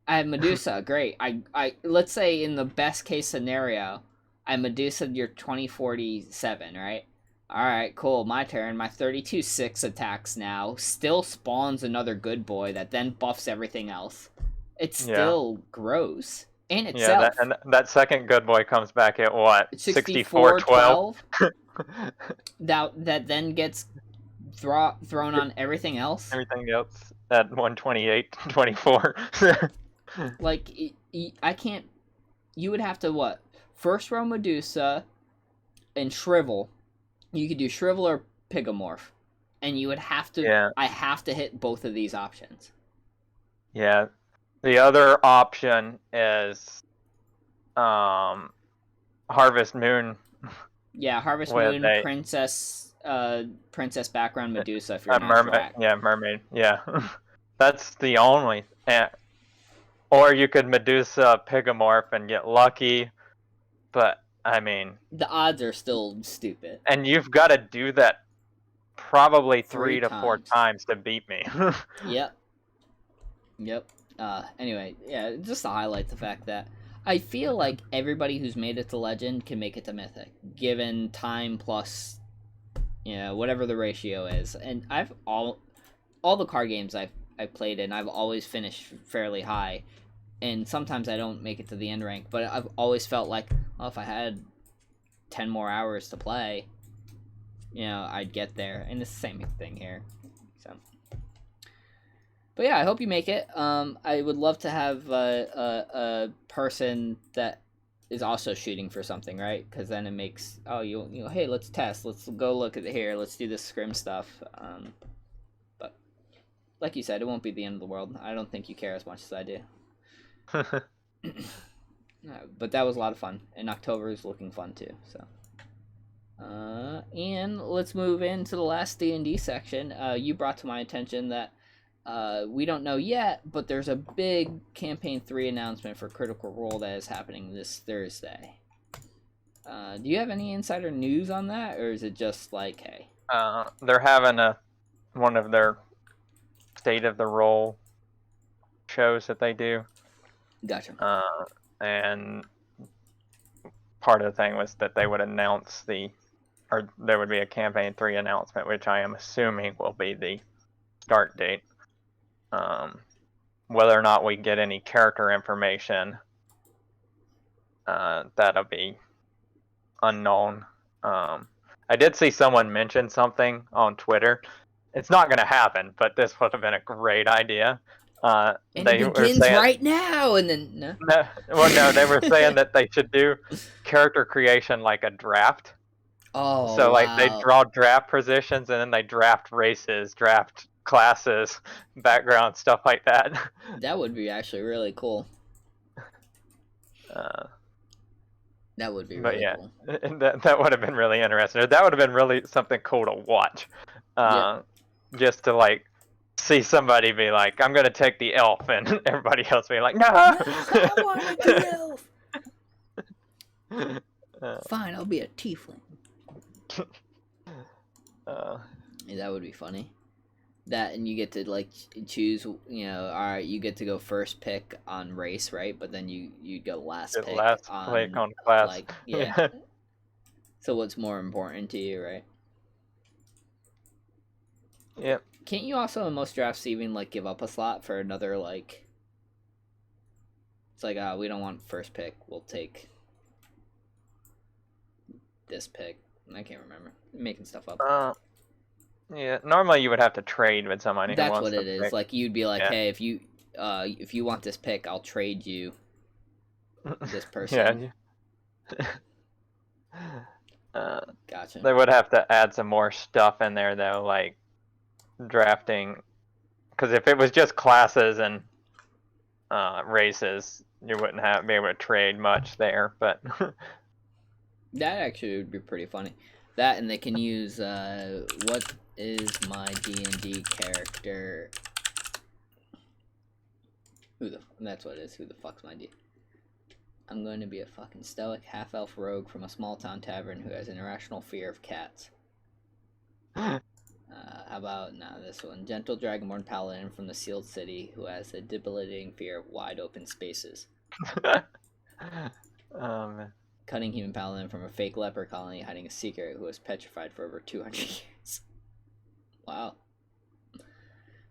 I have Medusa, great. I let's say in the best case scenario, I Medusa your 2047, right? Alright, cool, my turn. My 32-6 attacks now. Still spawns another good boy that then buffs everything else. It's still gross. In itself. Yeah, that second good boy comes back at what? 64-12? that then gets thrown on everything else. Everything else at 128, 24. Like, I can't. You would have to what? First row Medusa and Shrivel. You could do Shrivel or Pigomorph, and you would have to. Yeah. I have to hit both of these options. Yeah. The other option is Harvest Moon. Yeah, Harvest With Moon, a- princess background Medusa if you're not mermaid. Drac. Yeah, mermaid. Yeah. That's the only. Or you could Medusa Pigomorph and get lucky, but I mean, The odds are still stupid. and you've got to do that probably 3 3 to 4 times. times to beat me. Yep. Anyway, yeah, just to highlight the fact that I feel like everybody who's made it to Legend can make it to Mythic, given time plus, whatever the ratio is. And I've all the card games I've played in, I've always finished fairly high. And sometimes I don't make it to the end rank, but I've always felt like, well, if I had 10 more hours to play, I'd get there. And it's the same thing here. So, but yeah, I hope you make it. I would love to have a person that is also shooting for something, right? Because then it makes, hey, let's test. Let's go look at it here. Let's do this scrim stuff. But like you said, it won't be the end of the world. I don't think you care as much as I do. But that was a lot of fun, and October is looking fun too. So, and let's move into the last D&D section. You brought to my attention that we don't know yet, but there's a big Campaign 3 announcement for Critical Role that is happening this Thursday. Do you have any insider news on that, or is it just like, hey? They're having one of their State of the Role shows that they do. Gotcha. And part of the thing was that they would announce or there would be a Campaign 3 announcement, which I am assuming will be the start date. Whether or not we get any character information, that'll be unknown. I did see someone mention something on Twitter. It's not going to happen, but this would have been a great idea. And it begins right now, and then no. No, they were saying that they should do character creation like a draft. Oh, so like wow. they draw draft positions, and then they draft races, draft classes, background, stuff like that. That would be actually really cool. That would be really cool. That would have been really interesting. That would have been really something cool to watch. Just to like see somebody be like, I'm gonna take the elf, and everybody else be like, no, I want the elf. Fine, I'll be a tiefling. Yeah, that would be funny. That, and you get to like choose, all right, you get to go first pick on race, right? But then you go last pick on class. Like, yeah. So what's more important to you, right? Yep. Can't you also in most drafts even like give up a slot for another like? It's like, we don't want first pick. We'll take this pick. I can't remember. I'm making stuff up. Yeah. Normally you would have to trade with somebody. That's who wants what it is. Pick. Like you'd be like, hey, if you want this pick, I'll trade you this person. Gotcha. They would have to add some more stuff in there though, like drafting, because if it was just classes and races, you wouldn't be able to trade much there. But that actually would be pretty funny. That, and they can use what is my D&D character? That's what it is. Who the fuck's my D? I'm going to be a fucking stoic half-elf rogue from a small-town tavern who has an irrational fear of cats. How about this one? Gentle Dragonborn Paladin from the Sealed City who has a debilitating fear of wide-open spaces. Cunning Human Paladin from a fake leper colony hiding a secret who was petrified for over 200 years. Wow.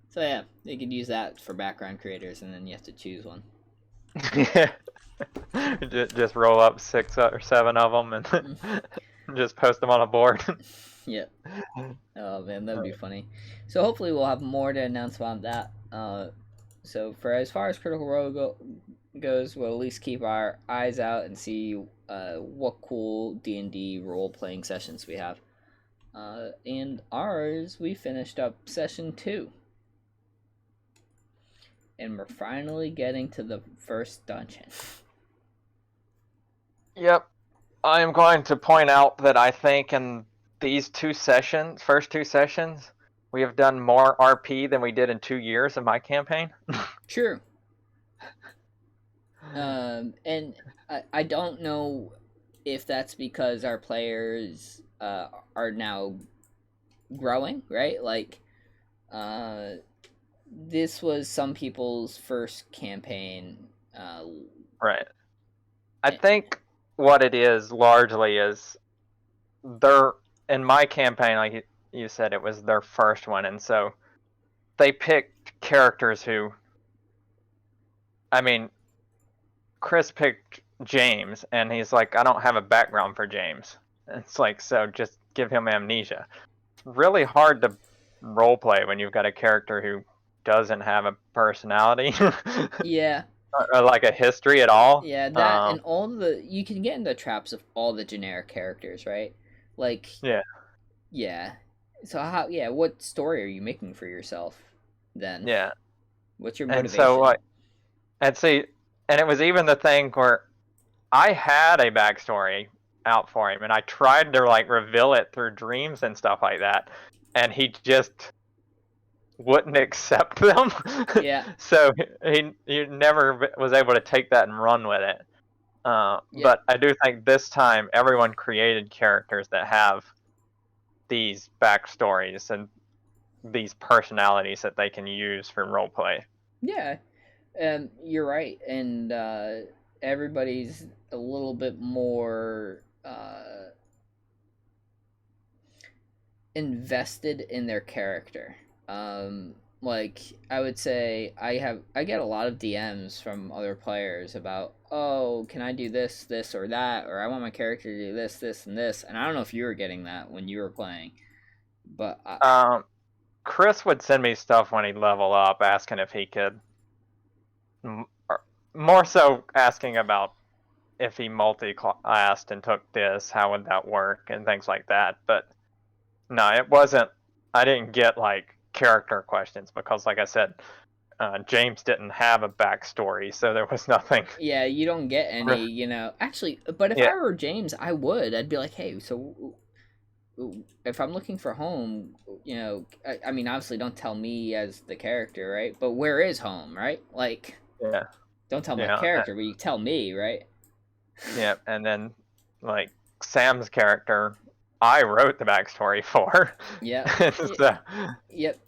So yeah, they could use that for background creators, and then you have to choose one. Just roll up 6 or 7 of them and just post them on a board. Yep. Oh man, that'd be funny. So hopefully we'll have more to announce about that. So for as far as Critical Role goes, we'll at least keep our eyes out and see what cool D&D role playing sessions we have. And ours, we finished up session 2. And we're finally getting to the first dungeon. Yep. I am going to point out that I think in these first two sessions, we have done more RP than we did in 2 years of my campaign. True. And I don't know if that's because our players are now growing, right? Like, this was some people's first campaign. Right. I think what it is largely is in my campaign, like you said, it was their first one, and so they picked characters who, I mean, Chris picked James, and he's like, I don't have a background for James. It's like, so just give him amnesia. It's really hard to roleplay when you've got a character who doesn't have a personality. Yeah. Or like a history at all. Yeah, that and all you can get into traps of all the generic characters, right? Like, yeah. So what story are you making for yourself then? Yeah. What's your motivation? And so and it was even the thing where I had a backstory out for him, and I tried to like reveal it through dreams and stuff like that, and he just wouldn't accept them. Yeah. So he never was able to take that and run with it. But I do think this time everyone created characters that have these backstories and these personalities that they can use for roleplay. Yeah, you're right, and everybody's a little bit more invested in their character. Like I would say, I get a lot of DMs from other players about, oh, can I do this, this, or that, or I want my character to do this, this, and this. And I don't know if you were getting that when you were playing, but Chris would send me stuff when he'd level up, asking if he could. More so asking about if he multi-classed and took this, how would that work, and things like that. But no, it wasn't. I didn't get like character questions because, like I said, James didn't have a backstory, so there was nothing. Yeah, you don't get any, Actually, but if I were James, I would. I'd be like, hey, so if I'm looking for home, I mean, obviously don't tell me as the character, right? But where is home, right? Like, don't tell my character, but you tell me, right? Yeah, and then, like, Sam's character, I wrote the backstory for. Yeah. So, yep.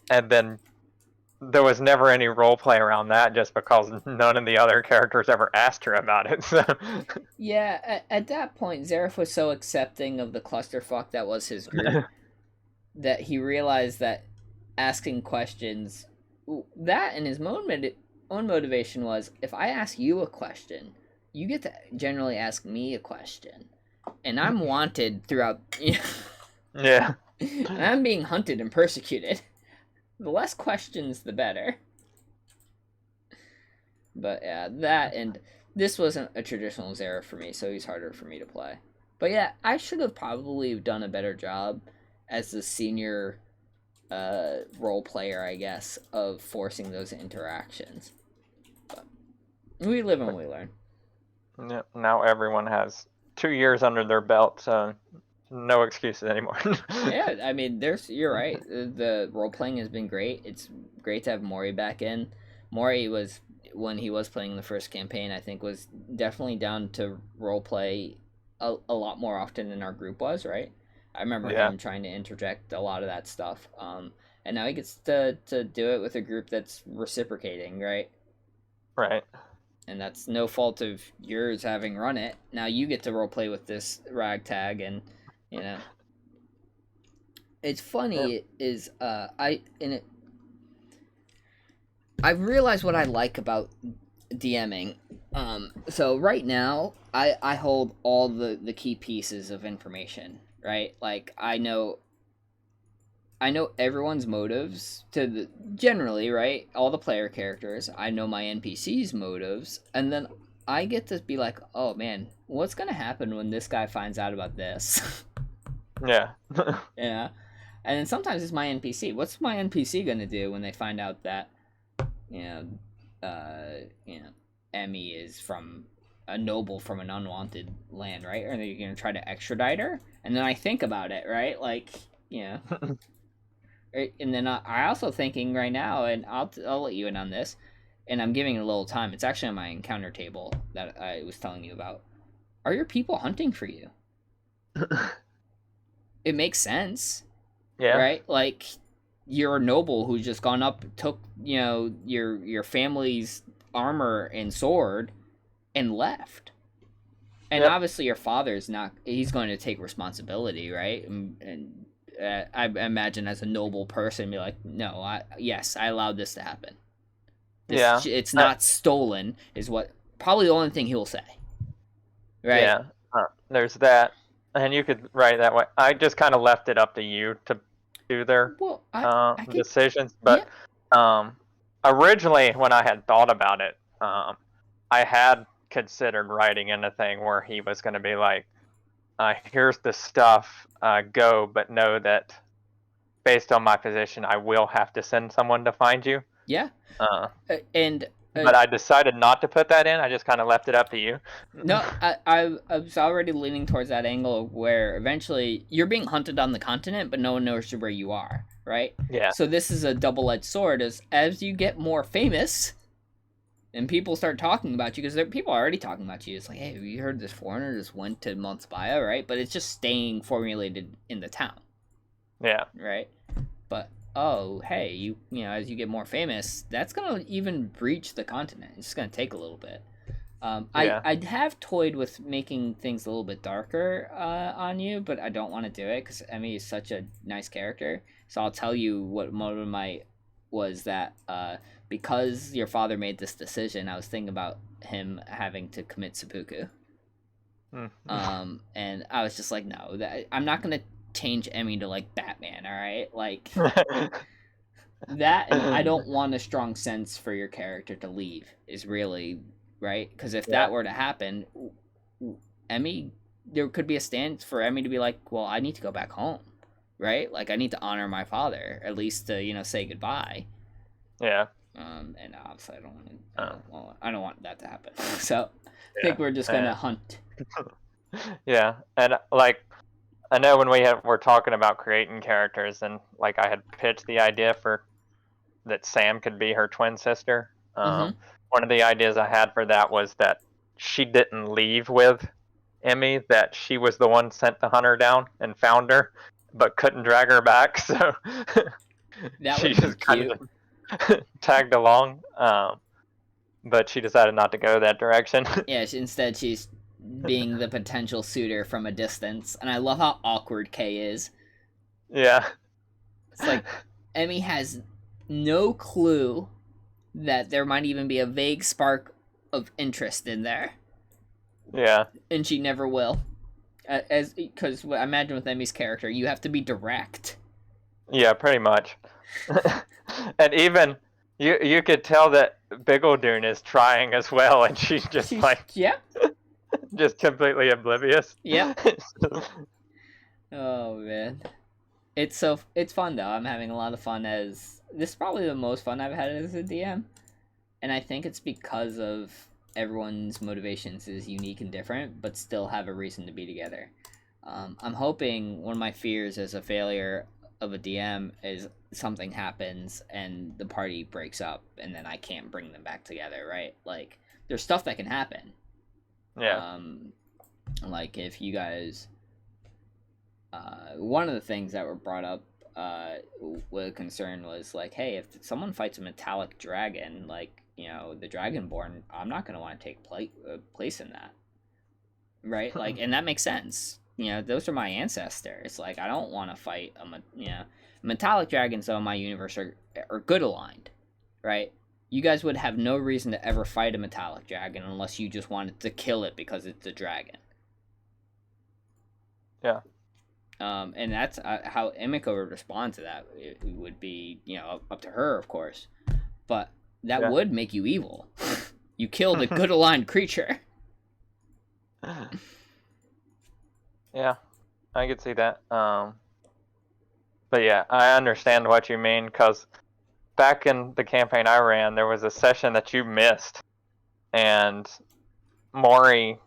And then there was never any role play around that just because none of the other characters ever asked her about it. So. Yeah, at that point, Zareth was so accepting of the clusterfuck that was his group that he realized that asking questions, that and his own motivation was, if I ask you a question, you get to generally ask me a question. And I'm wanted throughout. Yeah. And I'm being hunted and persecuted. The less questions, the better. But yeah, that and this wasn't a traditional Zera for me, so he's harder for me to play. But yeah, I should have probably done a better job as the senior role player, I guess, of forcing those interactions. But we live and we learn. Yeah, now everyone has 2 years under their belt, so no excuses anymore. Yeah, I mean, you're right. The role playing has been great. It's great to have Maury back in. Maury was, when he was playing the first campaign, I think was definitely down to role play a lot more often than our group was, right? I remember him trying to interject a lot of that stuff. And now he gets to do it with a group that's reciprocating, right? Right. And that's no fault of yours having run it. Now you get to role play with this ragtag, and it's funny is I've realized what I like about DMing. So right now I hold all the key pieces of information, right? Like I know everyone's motives generally, right? All the player characters. I know my NPC's motives, and then I get to be like, oh man, what's gonna happen when this guy finds out about this? Yeah. Yeah, and then sometimes it's my NPC. What's my NPC gonna do when they find out that you know, Emmy is from a noble from an unwanted land, right? Or are they gonna try to extradite her? And then I think about it, right? Like, you know. Right? And then I also thinking right now, and I'll let you in on this, and I'm giving it a little time. It's actually on my encounter table that I was telling you about. Are your people hunting for you? It makes sense, Yeah. right? Like you're a noble who's just gone up, took your family's armor and sword, and left. And Yep. obviously, your father's not—he's going to take responsibility, right? And I imagine as a noble person, be like, no, yes, I allowed this to happen. Yeah. It's not stolen, is what probably the only thing he'll say. Right? Yeah. There's that, and you could write that way. I just kind of left it up to you to do their Well, I could, decisions. yeah. But originally, when I had thought about it, I had considered writing in a thing where he was going to be like, here's the stuff, go, but know that based on my position, I will have to send someone to find you. Yeah. And but I decided not to put that in. I just kind of left it up to you. No, I was already leaning towards that angle where eventually you're being hunted on the continent, but no one knows where you are, right? Yeah. So this is a double-edged sword. As you get more famous, and people start talking about you, because people are already talking about you. It's like, hey, have you heard this foreigner just went to Montspire, right? But it's just staying formulated in the town. Yeah. Right? But oh, hey, you know, as you get more famous, that's gonna even reach the continent. It's just gonna take a little bit. I have toyed with making things a little bit darker on you, but I don't want to do it because Emmy is such a nice character. So I'll tell you what one of my was that because your father made this decision, I was thinking about him having to commit seppuku. And I was just like, no, I'm not gonna change Emmy to like Batman. All right, like that. And I don't want a strong sense for your character to leave. Is really right, because if that were to happen, Emmy, there could be a stance for Emmy to be like, well, I need to go back home, right? Like I need to honor my father, at least to say goodbye. Yeah. And obviously I don't want to. Well, I don't want that to happen. So I think we're just gonna hunt. Yeah, and like I know when were talking about creating characters, and like I had pitched the idea for that Sam could be her twin sister. One of the ideas I had for that was that she didn't leave with Emmy, that she was the one sent to hunt her down and found her, but couldn't drag her back, so she just kind of tagged along. But she decided not to go that direction. Yeah, instead she's being the potential suitor from a distance, and I love how awkward Kay is. Yeah. It's like Emmy has no clue that there might even be a vague spark of interest in there. Yeah. And she never will. Because I imagine with Emmy's character, you have to be direct. Yeah, pretty much. And even you could tell that Biggledoon is trying as well, and she's just just completely oblivious. Yeah. Oh man, it's fun though. I'm having a lot of fun this is probably the most fun I've had as a DM, and I think it's because of everyone's motivations is unique and different, but still have a reason to be together. I'm hoping one of my fears as a failure of a DM is something happens and the party breaks up and then I can't bring them back together, right? Like there's stuff that can happen. Yeah. Like if you guys one of the things that were brought up with concern was like, hey, if someone fights a metallic dragon, like, the Dragonborn, I'm not going to want to take place in that. Right? Like, and that makes sense. Those are my ancestors. Like, I don't want to fight metallic dragons, though, in my universe are good aligned. Right? You guys would have no reason to ever fight a metallic dragon unless you just wanted to kill it because it's a dragon. Yeah. And that's how Emiko would respond to that. It would be, up to her, of course. But that would make you evil. You killed a good aligned creature. Yeah, I could see that. But yeah, I understand what you mean, because back in the campaign I ran, there was a session that you missed, and Maury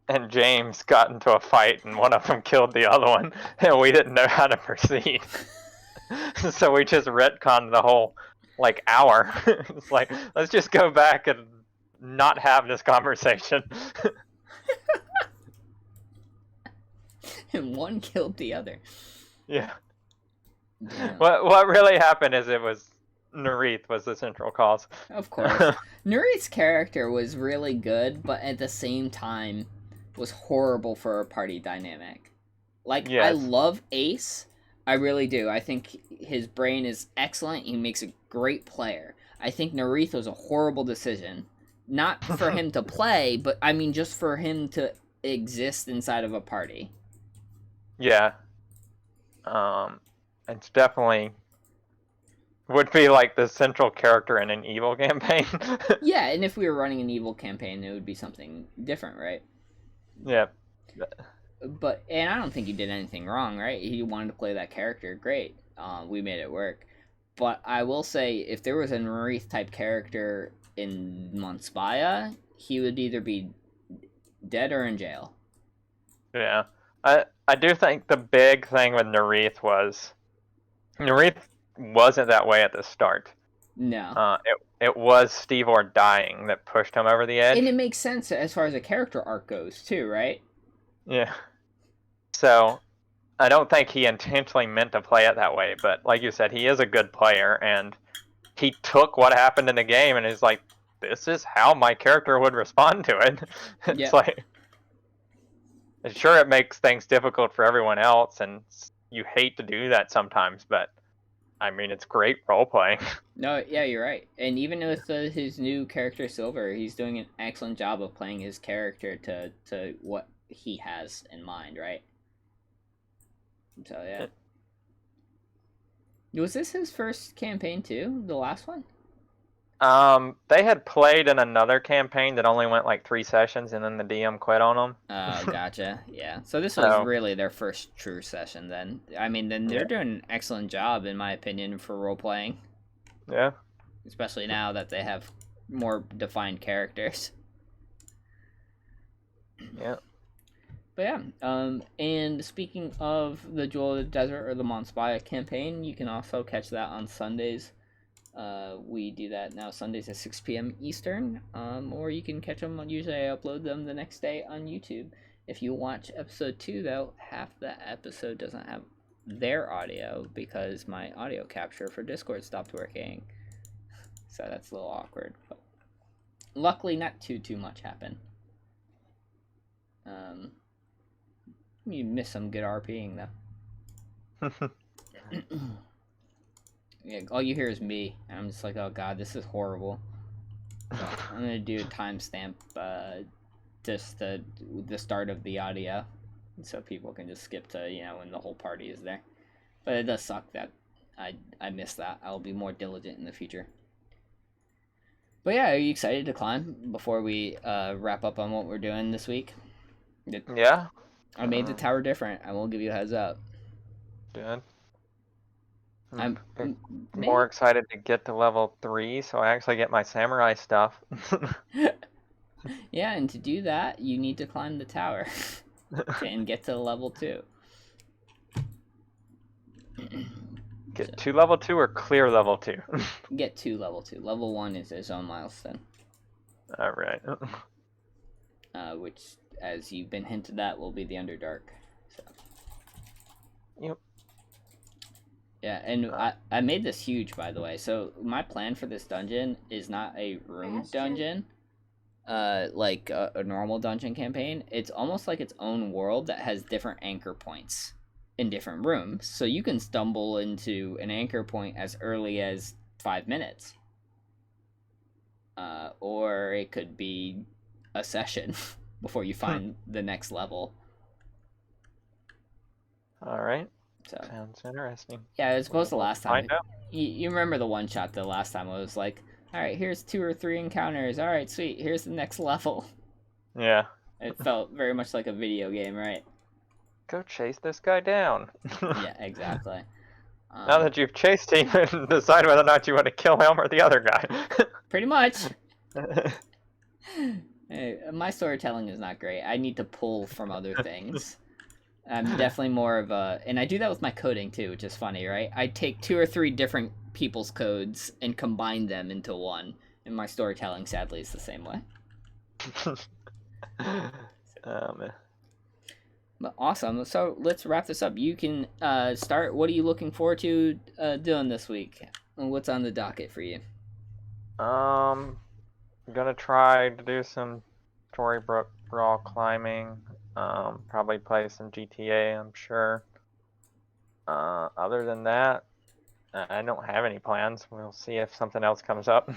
and James got into a fight, and one of them killed the other one, and we didn't know how to proceed. So we just retconned the whole hour. It's like, let's just go back and not have this conversation. And one killed the other. Yeah. Damn. What really happened is it was Narith was the central cause. Of course. Nuri's character was really good, but at the same time was horrible for a party dynamic. I love Ace. I really do. I think his brain is excellent. He makes a great player. I think Narith was a horrible decision. Not for him to play, but I mean just for him to exist inside of a party. Yeah. It's definitely would be the central character in an evil campaign. Yeah, and if we were running an evil campaign, it would be something different, right? Yeah. And I don't think you did anything wrong, right? He wanted to play that character, great. We made it work. But I will say, if there was a Narith type character in Monspaya, he would either be dead or in jail. Yeah. I do think the big thing with Narith was Narith wasn't that way at the start. No. It was Stevor dying that pushed him over the edge. And it makes sense as far as a character arc goes, too, right? Yeah. So, I don't think he intentionally meant to play it that way, but like you said, he is a good player, and he took what happened in the game and is like, this is how my character would respond to it. It's sure, it makes things difficult for everyone else, and you hate to do that sometimes, but I mean, it's great role playing. No, yeah, you're right. And even with his new character Silver, he's doing an excellent job of playing his character to what he has in mind, right? So yeah. Was this his first campaign too? The last one? They had played in another campaign that only went 3 sessions, and then the DM quit on them. Oh, gotcha. Yeah. So this was really their first true session then. I mean, then they're doing an excellent job, in my opinion, for role playing. Yeah. Especially now that they have more defined characters. Yeah. But yeah, and speaking of the Jewel of the Desert or the Monspaya campaign, you can also catch that on Sundays. We do that now Sundays at 6 p.m. Eastern, or you can catch them. Usually I upload them the next day on YouTube. If you watch episode 2, though, half the episode doesn't have their audio because my audio capture for Discord stopped working. So that's a little awkward. But luckily, not too much happened. You miss some good RPing, though. Yeah, all you hear is me. And I'm just like, oh god, this is horrible. So I'm gonna do a timestamp, just the start of the audio, so people can just skip to when the whole party is there. But it does suck that I missed that. I'll be more diligent in the future. But yeah, are you excited to climb before we wrap up on what we're doing this week? Yeah. I made the tower different. I will give you a heads up. Good. I'm more excited to get to level 3, so I actually get my samurai stuff. Yeah, and to do that, you need to climb the tower and get to level 2. Get to level 2 or clear level 2? Get to level 2. Level 1 is its own milestone. Alright. Which, as you've been hinted at, will be the Underdark. So. Yep. Yeah, and I made this huge, by the way. So my plan for this dungeon is not a room dungeon, like a normal dungeon campaign. It's almost like its own world that has different anchor points in different rooms. So you can stumble into an anchor point as early as 5 minutes. Or it could be a session before you find the next level. All right. So Sounds interesting. yeah, I suppose the We'll last time find out. you remember the one shot the last time it was like, all right, here's 2 or 3 encounters. All right, sweet. Here's the next level. Yeah. It felt very much like a video game, right? Go chase this guy down. Yeah, exactly. Now that you've chased him and decide whether or not you want to kill him or the other guy. Pretty much. My storytelling is not great. I need to pull from other things. I'm definitely more of a, and I do that with my coding too, which is funny, right? I take 2 or 3 different people's codes and combine them into one, and my storytelling, sadly, is the same way. Man. But awesome. So let's wrap this up. You can start. What are you looking forward to doing this week? What's on the docket for you? I'm gonna try to do some Storybook Brawl climbing. Probably play some GTA, I'm sure. Other than that, I don't have any plans. We'll see if something else comes up.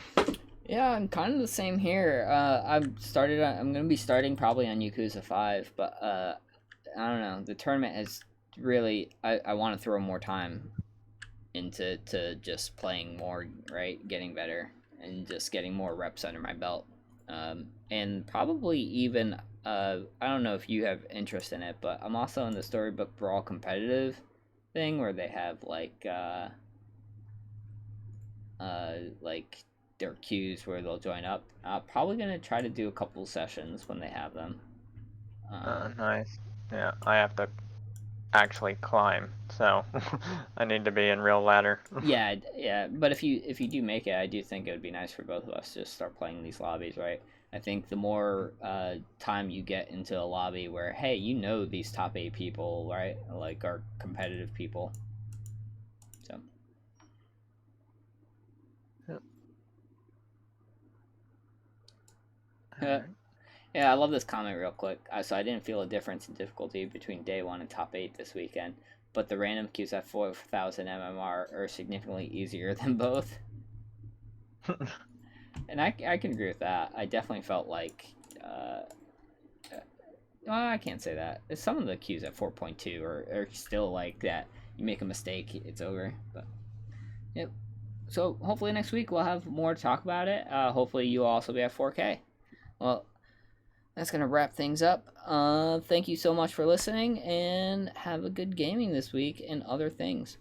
Yeah, I'm kind of the same here. I'm gonna be starting probably on Yakuza 5, but I don't know. The tournament has really. I want to throw more time into just playing more, right? Getting better and just getting more reps under my belt. And probably even I don't know if you have interest in it, but I'm also in the Storybook Brawl competitive thing where they have like their queues where they'll join up. Probably gonna try to do a couple sessions when they have them. Nice. Yeah, I have to actually climb, so I need to be in real ladder. Yeah. But if you do make it, I do think it would be nice for both of us to just start playing these lobbies, right? I think the more time you get into a lobby where, hey, you know these top 8 people, right? Like are competitive people. So. Yep. Yeah, I love this comment real quick. So I didn't feel a difference in difficulty between day 1 and top 8 this weekend, but the random queues at 4,000 MMR are significantly easier than both. And I can agree with that. I definitely felt like, well, I can't say that. Some of the queues at 4.2 are still like that. You make a mistake, it's over. But yep. So hopefully next week we'll have more to talk about it. Hopefully you'll also be at 4K. Well, that's going to wrap things up. Thank you so much for listening, and have a good gaming this week and other things.